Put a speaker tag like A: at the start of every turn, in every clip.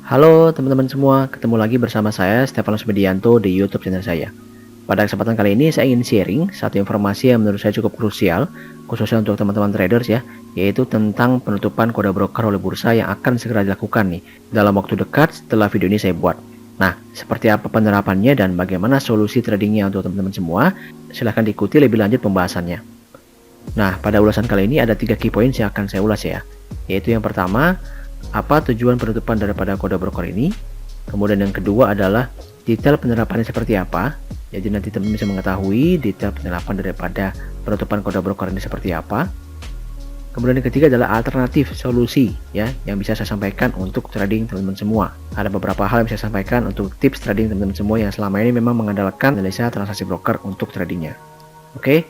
A: Halo teman-teman semua, ketemu lagi bersama saya Stefanus Bedianto di YouTube channel saya. Pada kesempatan kali ini saya ingin sharing satu informasi yang menurut saya cukup krusial, khususnya untuk teman-teman traders ya, yaitu tentang penutupan kode broker oleh bursa yang akan segera dilakukan nih dalam waktu dekat setelah video ini saya buat. Nah, seperti apa penerapannya dan bagaimana solusi tradingnya untuk teman-teman semua? Silahkan diikuti lebih lanjut pembahasannya. Nah, pada ulasan kali ini ada 3 key points yang akan saya ulas ya, yaitu yang pertama, apa tujuan penutupan daripada kode broker ini. Kemudian yang kedua adalah detail penerapannya seperti apa. Jadi nanti teman-teman bisa mengetahui detail penerapan daripada penutupan kode broker ini seperti apa. Kemudian yang ketiga adalah alternatif solusi ya yang bisa saya sampaikan untuk trading teman-teman semua. Ada beberapa hal yang bisa saya sampaikan untuk tips trading teman-teman semua yang selama ini memang mengandalkan analisa transaksi broker untuk tradingnya. Oke.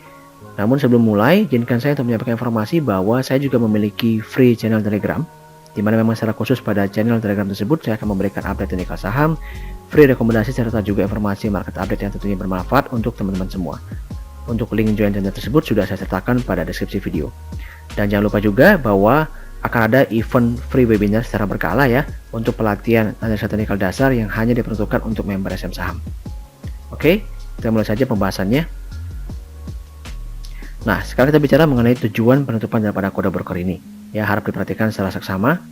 A: Namun sebelum mulai, izinkan saya untuk menyampaikan informasi bahwa saya juga memiliki free channel Telegram, di mana memang secara khusus pada channel Telegram tersebut saya akan memberikan update teknikal saham, free rekomendasi serta juga informasi market update yang tentunya bermanfaat untuk teman-teman semua. Untuk link join channel tersebut sudah saya sertakan pada deskripsi video. Dan jangan lupa juga bahwa akan ada event free webinar secara berkala ya untuk pelatihan analisa teknikal dasar yang hanya diperuntukkan untuk member SM Saham. Oke, kita mulai saja pembahasannya. Nah, sekarang kita bicara mengenai tujuan penutupan daripada kode broker ini. Ya, harap diperhatikan secara seksama.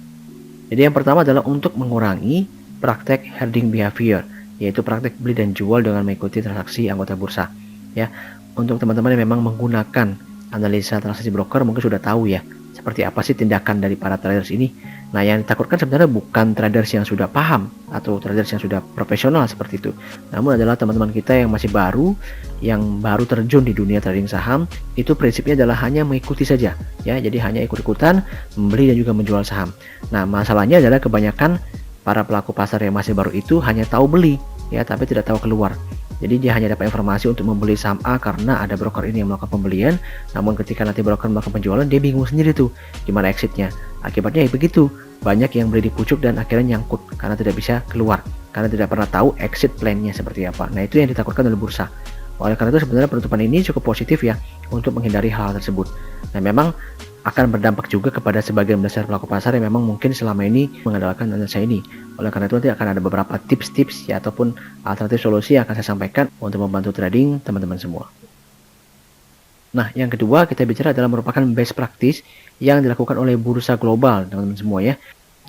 A: Jadi yang pertama adalah untuk mengurangi praktek holding behavior, yaitu praktek beli dan jual dengan mengikuti transaksi anggota bursa. Ya, untuk teman-teman yang memang menggunakan analisa transaksi broker mungkin sudah tahu ya, seperti apa sih tindakan dari para traders ini. Nah, yang ditakutkan sebenarnya bukan traders yang sudah paham atau traders yang sudah profesional seperti itu. Namun adalah teman-teman kita yang masih baru, yang baru terjun di dunia trading saham, itu prinsipnya adalah hanya mengikuti saja. Ya, jadi hanya ikut-ikutan membeli dan juga menjual saham. Nah, masalahnya adalah kebanyakan para pelaku pasar yang masih baru itu hanya tahu beli, ya, tapi tidak tahu keluar. Jadi dia hanya dapat informasi untuk membeli saham A karena ada broker ini yang melakukan pembelian. Namun ketika nanti broker melakukan penjualan, dia bingung sendiri tuh gimana exitnya. Akibatnya ya begitu, banyak yang beli di pucuk dan akhirnya nyangkut karena tidak bisa keluar, karena tidak pernah tahu exit plan-nya seperti apa. Nah, itu yang ditakutkan oleh bursa. Oleh karena itu sebenarnya penutupan ini cukup positif ya untuk menghindari hal tersebut. Nah, memang akan berdampak juga kepada sebagian besar pelaku pasar yang memang mungkin selama ini mengandalkan analisa ini. Oleh karena itu nanti akan ada beberapa tips-tips ya ataupun alternatif solusi yang akan saya sampaikan untuk membantu trading teman-teman semua. Nah, yang kedua kita bicara adalah merupakan best practice yang dilakukan oleh bursa global teman-teman semua ya.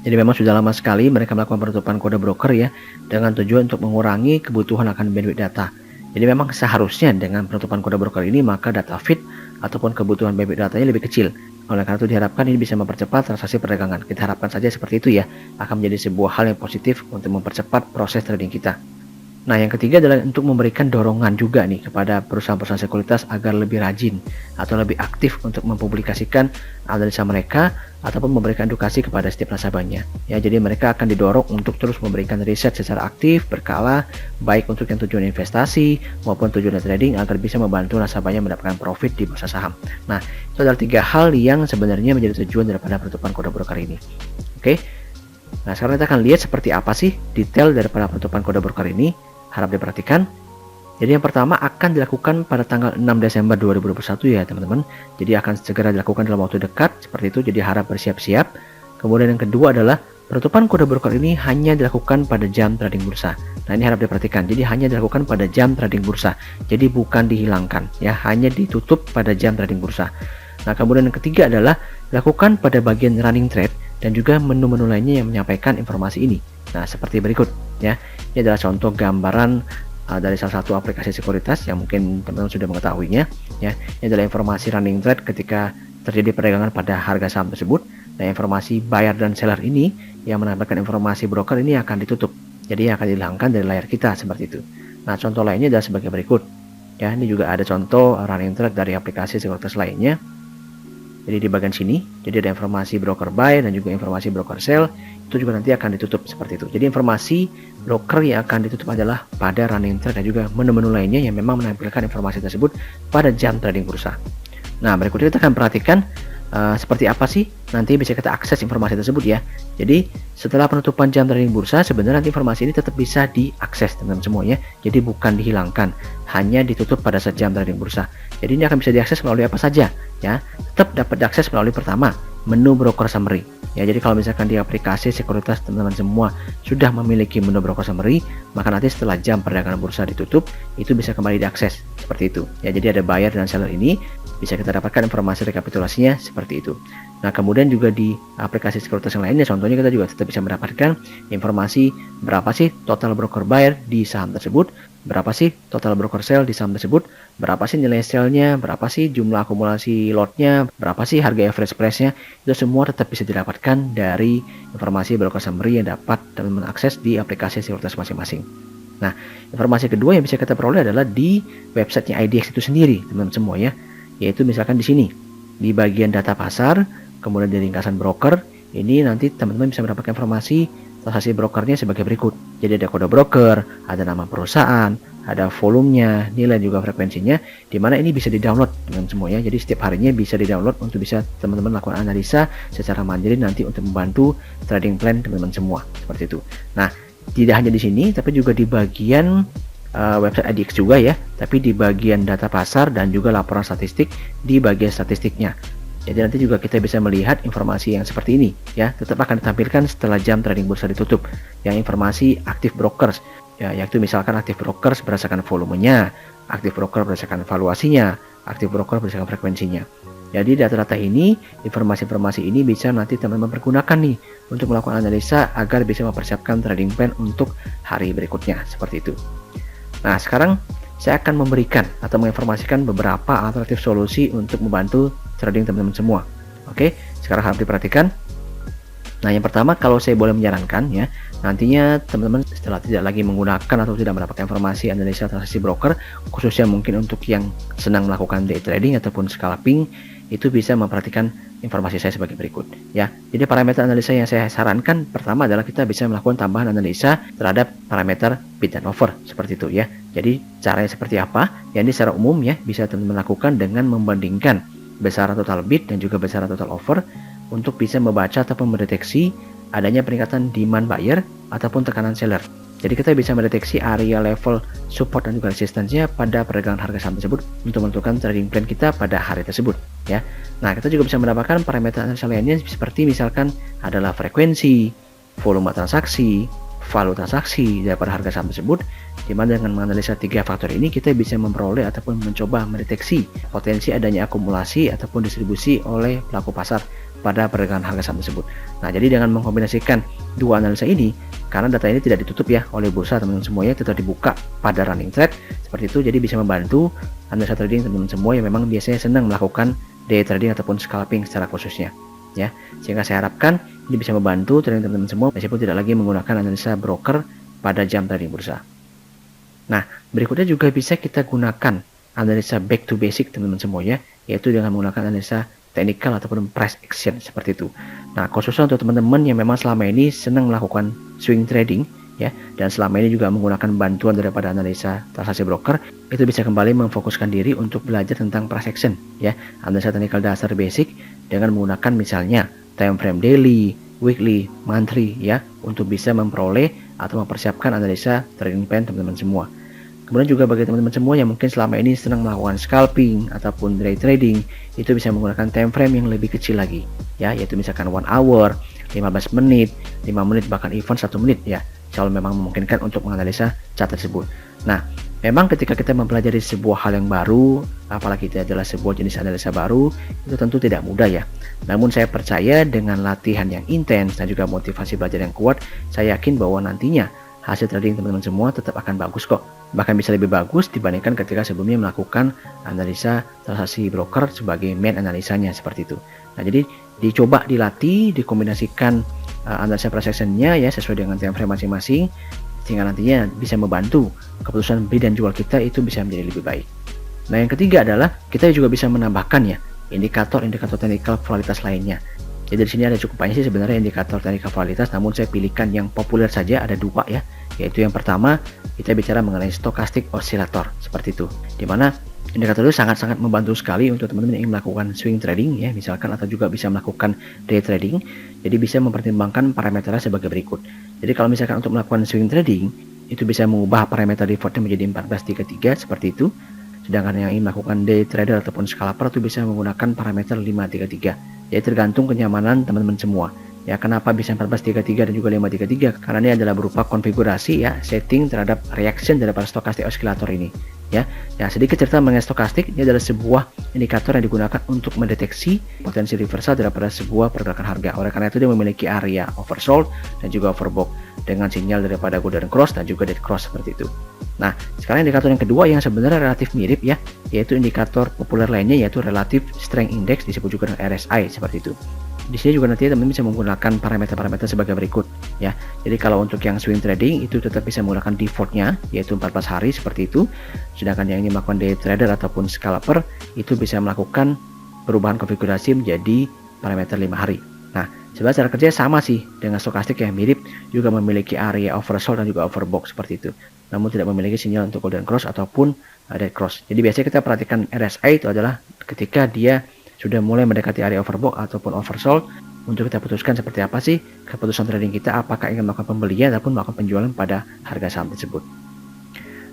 A: Jadi memang sudah lama sekali mereka melakukan penutupan kode broker ya dengan tujuan untuk mengurangi kebutuhan akan bandwidth data. Jadi memang seharusnya dengan penutupan kode broker ini maka data feed ataupun kebutuhan bandwidth datanya lebih kecil. Oleh karena itu diharapkan ini bisa mempercepat transaksi perdagangan. Kita harapkan saja seperti itu ya, akan menjadi sebuah hal yang positif untuk mempercepat proses trading kita. Nah, yang ketiga adalah untuk memberikan dorongan juga nih kepada perusahaan-perusahaan sekuritas agar lebih rajin atau lebih aktif untuk mempublikasikan analisa mereka ataupun memberikan edukasi kepada setiap nasabahnya. Ya, jadi mereka akan didorong untuk terus memberikan riset secara aktif, berkala, baik untuk yang tujuan investasi maupun tujuan trading agar bisa membantu nasabahnya mendapatkan profit di bursa saham. Nah, itu adalah 3 hal yang sebenarnya menjadi tujuan daripada penutupan kode broker ini. Oke. Nah, sekarang kita akan lihat seperti apa sih detail daripada penutupan kode broker ini. Harap diperhatikan. Jadi yang pertama akan dilakukan pada tanggal 6 Desember 2021 ya teman-teman. Jadi akan segera dilakukan dalam waktu dekat seperti itu, jadi harap bersiap-siap. Kemudian yang kedua adalah penutupan kode broker ini hanya dilakukan pada jam trading bursa. Nah, ini harap diperhatikan. Jadi hanya dilakukan pada jam trading bursa. Jadi bukan dihilangkan ya, hanya ditutup pada jam trading bursa. Nah, kemudian yang ketiga adalah dilakukan pada bagian running trade dan juga menu-menu lainnya yang menyampaikan informasi ini. Nah, seperti berikut ya. Ini adalah contoh gambaran dari salah satu aplikasi sekuritas yang mungkin teman-teman sudah mengetahuinya ya. Ini adalah informasi running trade ketika terjadi perdagangan pada harga saham tersebut. Dan informasi buyer dan seller ini yang menampilkan informasi broker ini akan ditutup. Jadi akan dihilangkan dari layar kita seperti itu. Nah, contoh lainnya adalah sebagai berikut. Ya, ini juga ada contoh running trade dari aplikasi sekuritas lainnya. Jadi di bagian sini, jadi ada informasi broker buy dan juga informasi broker sell, itu juga nanti akan ditutup seperti itu. Jadi informasi broker yang akan ditutup adalah pada running trade dan juga menu-menu lainnya yang memang menampilkan informasi tersebut pada jam trading bursa. Nah, berikutnya kita akan perhatikan seperti apa sih nanti bisa kita akses informasi tersebut ya. Jadi setelah penutupan jam trading bursa sebenarnya nanti informasi ini tetap bisa diakses teman-teman semuanya. Jadi bukan dihilangkan, hanya ditutup pada saat jam trading bursa. Jadi ini akan bisa diakses melalui apa saja ya. Tetap dapat diakses melalui pertama menu broker summary. Ya, jadi kalau misalkan di aplikasi sekuritas teman-teman semua sudah memiliki menu broker summary, maka nanti setelah jam perdagangan bursa ditutup, itu bisa kembali diakses seperti itu. Ya, jadi ada buyer dan seller ini bisa kita dapatkan informasi rekapitulasinya seperti itu. Nah, kemudian juga di aplikasi sekuritas yang lainnya, contohnya kita juga tetap bisa mendapatkan informasi berapa sih total broker buyer di saham tersebut, berapa sih total broker sell di saham tersebut, berapa sih nilai sell-nya, berapa sih jumlah akumulasi lot-nya, berapa sih harga average price-nya. Itu semua tetap bisa didapatkan dari informasi broker summary yang dapat teman-teman akses di aplikasi sekuritas masing-masing. Nah, informasi kedua yang bisa kita peroleh adalah di websitenya IDX itu sendiri, teman-teman semua ya. Yaitu misalkan di sini, di bagian data pasar, kemudian di ringkasan broker, ini nanti teman-teman bisa mendapatkan informasi transaksi brokernya sebagai berikut. Jadi ada kode broker, ada nama perusahaan, ada volumenya, nilai juga frekuensinya, di mana ini bisa di-download dengan semuanya. Jadi setiap harinya bisa di-download untuk bisa teman-teman lakukan analisa secara mandiri nanti untuk membantu trading plan teman-teman semua seperti itu. Nah, tidak hanya di sini, tapi juga di bagian website IDX juga ya, tapi di bagian data pasar dan juga laporan statistik di bagian statistiknya. Jadi nanti juga kita bisa melihat informasi yang seperti ini ya, tetap akan ditampilkan setelah jam trading bursa ditutup. Yang informasi aktif brokers ya, yaitu misalkan aktif brokers berdasarkan volumenya, aktif broker berdasarkan valuasinya, aktif broker berdasarkan frekuensinya. Jadi data-data ini, informasi-informasi ini bisa nanti teman-teman pergunakan nih untuk melakukan analisa agar bisa mempersiapkan trading plan untuk hari berikutnya seperti itu. Nah, sekarang saya akan memberikan atau menginformasikan beberapa alternatif solusi untuk membantu trading teman-teman semua. Oke, sekarang harus diperhatikan. Nah, yang pertama, kalau saya boleh menyarankan ya, nantinya teman-teman setelah tidak lagi menggunakan atau tidak mendapatkan informasi analisa transaksi broker, khususnya mungkin untuk yang senang melakukan day trading ataupun scalping, itu bisa memperhatikan informasi saya sebagai berikut ya. Jadi parameter analisa yang saya sarankan pertama adalah kita bisa melakukan tambahan analisa terhadap parameter bid dan offer seperti itu ya. Jadi caranya seperti apa? Ya, ini secara umum ya bisa teman-teman lakukan dengan membandingkan besaran total bid dan juga besaran total offer untuk bisa membaca ataupun mendeteksi adanya peningkatan demand buyer ataupun tekanan seller. Jadi kita bisa mendeteksi area level support dan juga resistansinya pada perdagangan harga saham tersebut untuk menentukan trading plan kita pada hari tersebut ya. Nah, kita juga bisa mendapatkan parameter analisa lainnya seperti misalkan adalah frekuensi, volume transaksi, value transaksi daripada harga saham tersebut, di mana dengan menganalisa 3 faktor ini kita bisa memperoleh ataupun mencoba mendeteksi potensi adanya akumulasi ataupun distribusi oleh pelaku pasar pada perdagangan harga saham tersebut. Nah, jadi dengan mengkombinasikan dua analisa ini, karena data ini tidak ditutup ya oleh bursa teman-teman semuanya, tetap dibuka pada running trade seperti itu, jadi bisa membantu analisa trading teman-teman semua yang memang biasanya senang melakukan day trading ataupun scalping secara khususnya ya. Sehingga saya harapkan ini bisa membantu trading teman-teman semua meskipun tidak lagi menggunakan analisa broker pada jam trading bursa. Nah, berikutnya juga bisa kita gunakan analisa back to basic teman-teman semua ya, yaitu dengan menggunakan analisa technical ataupun price action seperti itu. Nah, khususnya untuk teman-teman yang memang selama ini senang melakukan swing trading ya, dan selama ini juga menggunakan bantuan daripada analisa transaksi broker, itu bisa kembali memfokuskan diri untuk belajar tentang price action ya, analisa technical dasar basic dengan menggunakan misalnya time frame daily, weekly, monthly ya, untuk bisa memperoleh atau mempersiapkan analisa trading plan teman-teman semua. Kemudian juga bagi teman-teman semua yang mungkin selama ini senang melakukan scalping ataupun day trading, itu bisa menggunakan time frame yang lebih kecil lagi ya, yaitu misalkan 1 hour, 15 menit, 5 menit, bahkan even 1 menit ya, kalau memang memungkinkan untuk menganalisa chart tersebut. Nah, memang ketika kita mempelajari sebuah hal yang baru, apalagi itu adalah sebuah jenis analisa baru, itu tentu tidak mudah ya. Namun saya percaya dengan latihan yang intens dan juga motivasi belajar yang kuat, saya yakin bahwa nantinya hasil trading teman-teman semua tetap akan bagus kok. Bahkan bisa lebih bagus dibandingkan ketika sebelumnya melakukan analisa transaksi broker sebagai main analisanya seperti itu. Nah, jadi dicoba dilatih, dikombinasikan analisa price action-nya ya sesuai dengan time frame masing-masing, sehingga nantinya bisa membantu keputusan beli dan jual kita itu bisa menjadi lebih baik. Nah, yang ketiga adalah kita juga bisa menambahkan ya indikator-indikator teknikal volatilitas lainnya. Jadi di sini ada cukup banyak sih sebenarnya indikator teknikal volatilitas, namun saya pilihkan yang populer saja, ada 2 ya. Yaitu yang pertama, kita bicara mengenai stochastic oscillator seperti itu. Dimana indikator itu sangat-sangat membantu sekali untuk teman-teman yang ingin melakukan swing trading ya, misalkan, atau juga bisa melakukan day trading. Jadi bisa mempertimbangkan parameternya sebagai berikut. Jadi kalau misalkan untuk melakukan swing trading, itu bisa mengubah parameter defaultnya menjadi 1433 seperti itu. Sedangkan yang ingin melakukan day trader ataupun scalper itu bisa menggunakan parameter 533. Jadi tergantung kenyamanan teman-teman semua. Ya, kenapa bisa 1433 dan juga 533? Karena ini adalah berupa konfigurasi ya, setting terhadap reaction daripada stochastic oscillator ini. Ya, sedikit cerita mengenai stokastik. Ini adalah sebuah indikator yang digunakan untuk mendeteksi potensi reversal daripada sebuah pergerakan harga. Oleh karena itu dia memiliki area oversold dan juga overbought dengan sinyal daripada golden cross dan juga dead cross seperti itu. Nah, sekarang indikator yang kedua yang sebenarnya relatif mirip ya, yaitu indikator populer lainnya yaitu Relative Strength Index, disebut juga dengan RSI seperti itu. Di sini juga nanti teman-teman bisa menggunakan parameter-parameter sebagai berikut ya. Jadi kalau untuk yang swing trading itu tetap bisa menggunakan defaultnya yaitu 14 hari seperti itu. Sedangkan yang ini melakukan day trader ataupun scalper itu bisa melakukan perubahan konfigurasi menjadi parameter 5 hari. Nah, sebenarnya cara kerja sama sih dengan stokastik yang mirip, juga memiliki area oversold dan juga overbought seperti itu. Namun tidak memiliki sinyal untuk golden cross ataupun dead cross. Jadi biasanya kita perhatikan RSI itu adalah ketika dia sudah mulai mendekati area overbought ataupun oversold, untuk kita putuskan seperti apa sih keputusan trading kita, apakah ingin melakukan pembelian ataupun melakukan penjualan pada harga saham tersebut.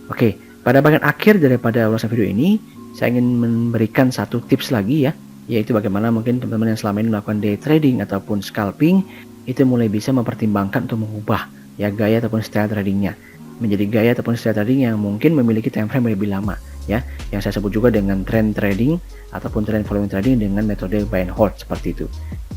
A: Oke, pada bagian akhir daripada ulasan video ini, saya ingin memberikan satu tips lagi ya, yaitu bagaimana mungkin teman-teman yang selama ini melakukan day trading ataupun scalping itu mulai bisa mempertimbangkan untuk mengubah ya gaya ataupun style tradingnya menjadi gaya ataupun style trading yang mungkin memiliki time frame lebih lama ya, yang saya sebut juga dengan trend trading ataupun trend following trading dengan metode buy and hold seperti itu.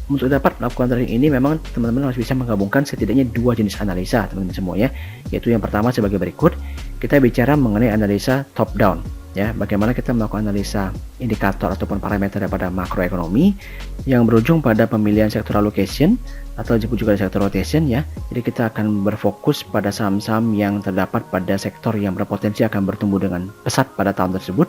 A: Untuk dapat melakukan trading ini memang teman-teman harus bisa menggabungkan setidaknya dua jenis analisa teman-teman semua ya, yaitu yang pertama sebagai berikut. Kita bicara mengenai analisa top down ya, bagaimana kita melakukan analisa indikator ataupun parameter daripada makroekonomi yang berujung pada pemilihan sektor allocation atau disebut juga sektor rotation ya. Jadi kita akan berfokus pada saham-saham yang terdapat pada sektor yang berpotensi akan bertumbuh dengan pesat pada tahun tersebut,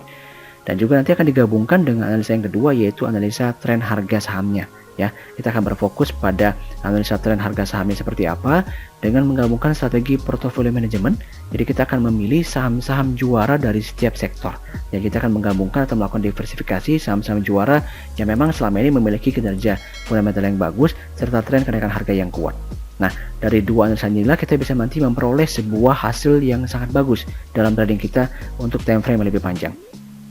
A: dan juga nanti akan digabungkan dengan analisa yang kedua yaitu analisa tren harga sahamnya ya. Kita akan berfokus pada analisa tren harga sahamnya seperti apa dengan menggabungkan strategi portfolio manajemen. Jadi kita akan memilih saham-saham juara dari setiap sektor. Jadi kita akan menggabungkan atau melakukan diversifikasi saham-saham juara yang memang selama ini memiliki kinerja fundamental yang bagus serta tren kenaikan harga yang kuat. Nah, dari dua analisa inilah kita bisa nanti memperoleh sebuah hasil yang sangat bagus dalam trading kita untuk time frame yang lebih panjang.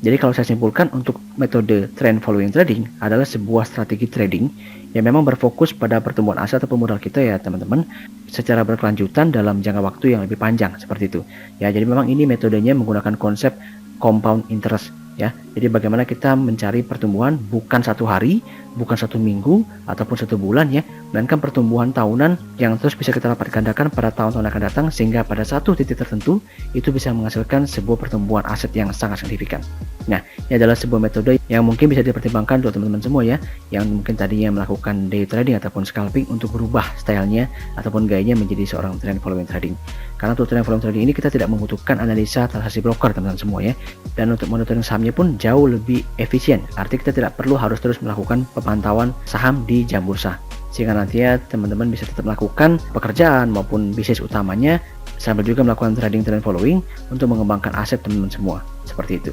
A: Jadi kalau saya simpulkan, untuk metode trend following trading adalah sebuah strategi trading yang memang berfokus pada pertumbuhan aset atau modal kita ya teman-teman, secara berkelanjutan dalam jangka waktu yang lebih panjang seperti itu. Ya, jadi memang ini metodenya menggunakan konsep compound interest ya. Jadi bagaimana kita mencari pertumbuhan bukan satu hari, bukan satu minggu ataupun satu bulan ya, melainkan pertumbuhan tahunan yang terus bisa kita lipat gandakan pada tahun-tahun akan datang, sehingga pada satu titik tertentu itu bisa menghasilkan sebuah pertumbuhan aset yang sangat signifikan. Nah, ini adalah sebuah metode yang mungkin bisa dipertimbangkan untuk teman-teman semua ya, yang mungkin tadinya melakukan day trading ataupun scalping untuk berubah stylenya ataupun gayanya menjadi seorang trend following trading. Karena untuk trend following trading ini kita tidak membutuhkan analisa transaksi broker teman-teman semua ya, dan untuk monitoring sahamnya pun jauh lebih efisien. Artinya kita tidak perlu harus terus melakukan pemantauan saham di jam bursa, sehingga nantinya teman-teman bisa tetap melakukan pekerjaan maupun bisnis utamanya sambil juga melakukan trading trend following untuk mengembangkan aset teman-teman semua seperti itu.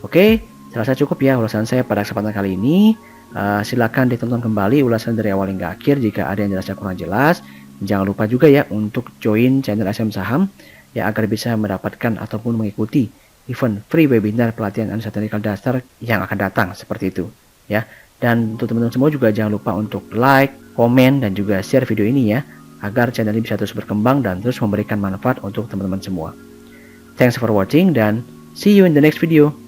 A: Oke, saya rasa cukup ya ulasan saya pada kesempatan kali ini. Silakan ditonton kembali ulasan dari awal hingga akhir jika ada yang jelasnya kurang jelas. Jangan lupa juga ya untuk join channel SM Saham ya, agar bisa mendapatkan ataupun mengikuti event free webinar pelatihan analisa teknikal dasar yang akan datang seperti itu ya. Dan untuk teman-teman semua juga jangan lupa untuk like, komen, dan juga share video ini ya, agar channel ini bisa terus berkembang dan terus memberikan manfaat untuk teman-teman semua. Thanks for watching dan see you in the next video.